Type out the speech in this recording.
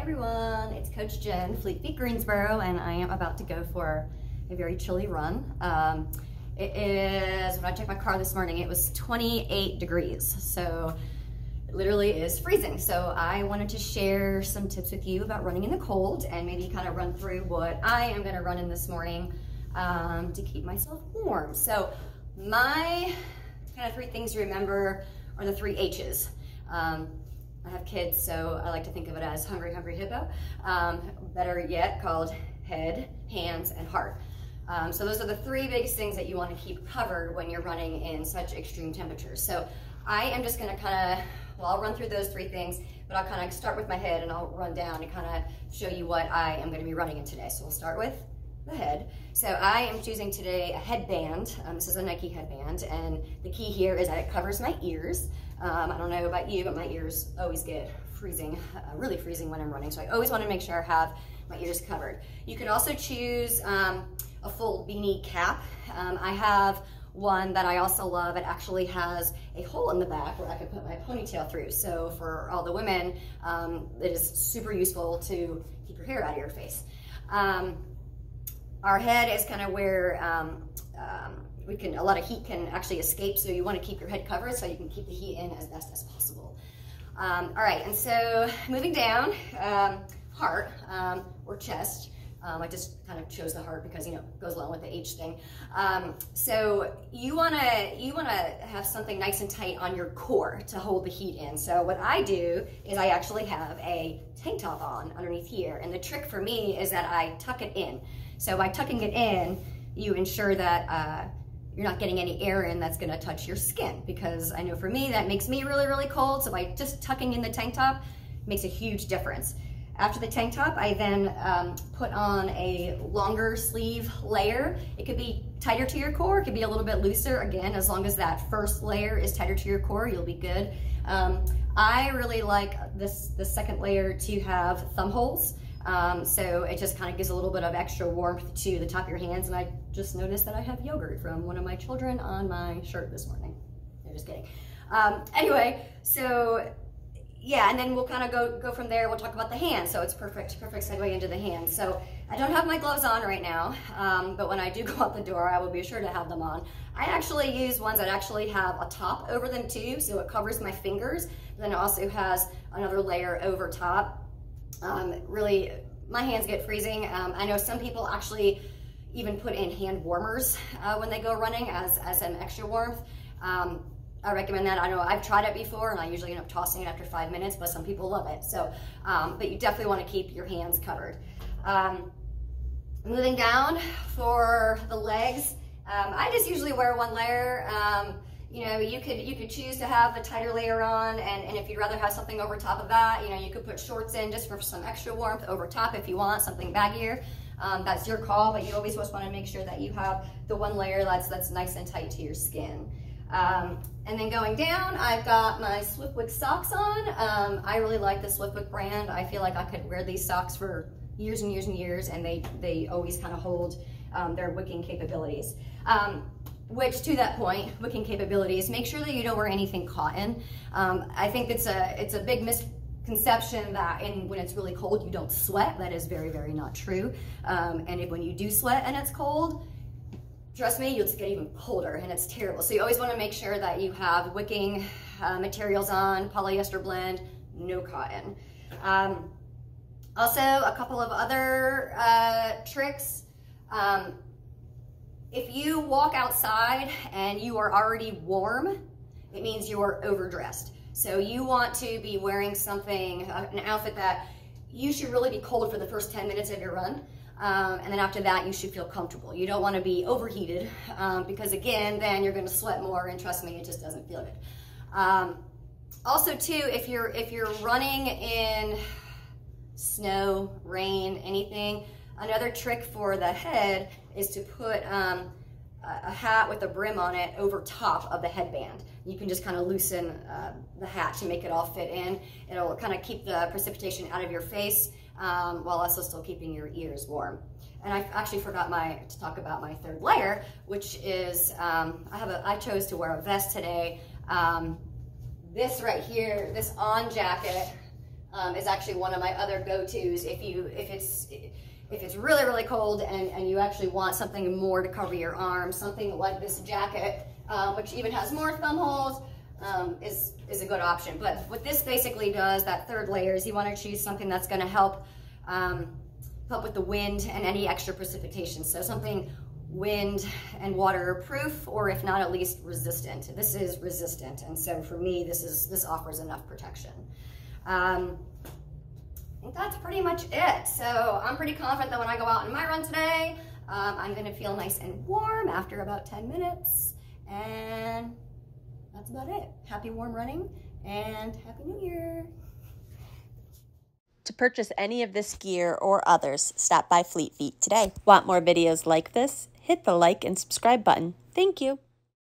everyone, it's Coach Jen, Fleet Feet Greensboro, and I am about to go for a very chilly run. It is, when I checked my car this morning, it was 28 degrees, so it literally is freezing. So I wanted to share some tips with you about running in the cold and maybe kind of run through what I am going to run in this morning to keep myself warm. So my kind of 3 things to remember are the 3 H's. I have kids, so I like to think of it as hungry, hungry hippo. Better yet, called head, hands, and heart. So those are the 3 biggest things that you want to keep covered when you're running in such extreme temperatures. So I am just going to kind of, well, I'll run through those 3 things, but I'll kind of start with my head and I'll run down and kind of show you what I am going to be running in today. So we'll start with the head. So I am choosing today a headband. This is a Nike headband, and the key here is that it covers my ears. I don't know about you, but my ears always get freezing, really freezing when I'm running. So I always want to make sure I have my ears covered. You could also choose a full beanie cap. I have one that I also love. It actually has a hole in the back where I can put my ponytail through. So for all the women, it is super useful to keep your hair out of your face. Our head is kind of where a lot of heat can actually escape, so you want to keep your head covered so you can keep the heat in as best as possible. All right, and so moving down, heart or chest. I just kind of chose the heart because, you know, it goes along with the H thing. So you wanna have something nice and tight on your core to hold the heat in. So what I do is I actually have a tank top on underneath here, and the trick for me is that I tuck it in. So by tucking it in, you ensure that you're not getting any air in that's gonna touch your skin, because I know for me that makes me really, really cold. So by just tucking in the tank top makes a huge difference. After the tank top, I then put on a longer sleeve layer. It could be tighter to your core, it could be a little bit looser. Again, as long as that first layer is tighter to your core, you'll be good. I really like the second layer to have thumb holes. So it just kind of gives a little bit of extra warmth to the top of your hands. And I just noticed that I have yogurt from one of my children on my shirt this morning. I'm just kidding. Anyway, so yeah, and then we'll kind of go from there. We'll talk about the hands. So it's perfect segue into the hands. So I don't have my gloves on right now, but when I do go out the door, I will be sure to have them on. I actually use ones that actually have a top over them too, so it covers my fingers. Then it also has another layer over top. Really, my hands get freezing. I know some people actually even put in hand warmers when they go running as an extra warmth. I recommend that. I know I've tried it before, and I usually end up tossing it after 5 minutes, but some people love it. So, but you definitely want to keep your hands covered. Moving down for the legs, I just usually wear 1 layer. You know, you could choose to have a tighter layer on, and if you'd rather have something over top of that, you know, you could put shorts in just for some extra warmth over top if you want something baggier. That's your call, but you always just want to make sure that you have the 1 layer that's nice and tight to your skin. And then going down, I've got my Swiftwick socks on. I really like the Swiftwick brand. I feel like I could wear these socks for years and years and years, and they always kind of hold their wicking capabilities. Which, to that point, wicking capabilities, make sure that you don't wear anything cotton. I think it's a big misconception that when it's really cold, you don't sweat. That is very, very not true. And when you do sweat and it's cold, trust me, you'll just get even colder, and it's terrible. So you always want to make sure that you have wicking materials on, polyester blend, no cotton. Also, a couple of other tricks. If you walk outside and you are already warm, it means you are overdressed. So you want to be wearing something, an outfit that you should really be cold for the first 10 minutes of your run. And then after that, you should feel comfortable. You don't want to be overheated because, again, then you're going to sweat more, and trust me, it just doesn't feel good. Also, too, if you're running in snow, rain, anything, another trick for the head is to put a hat with a brim on it over top of the headband. You can just kind of loosen the hat to make it all fit in. It'll kind of keep the precipitation out of your face while also still keeping your ears warm. And I actually forgot to talk about my 3rd layer, which is I chose to wear a vest today. This right here, this on jacket, is actually one of my other go-tos if it's really, really cold and you actually want something more to cover your arms. Something like this jacket, which even has more thumb holes, is a good option. But what this basically does, that third layer, is you want to choose something that's going to help with the wind and any extra precipitation. So something wind and waterproof, or if not, at least resistant. This is resistant, and so for me, this offers enough protection. I think that's pretty much it. So I'm pretty confident that when I go out on my run today, I'm gonna feel nice and warm after about 10 minutes, and that's about it. Happy warm running, and Happy New Year. To purchase any of this gear or others, stop by Fleet Feet today. Want more videos like this? Hit the like and subscribe button. Thank you.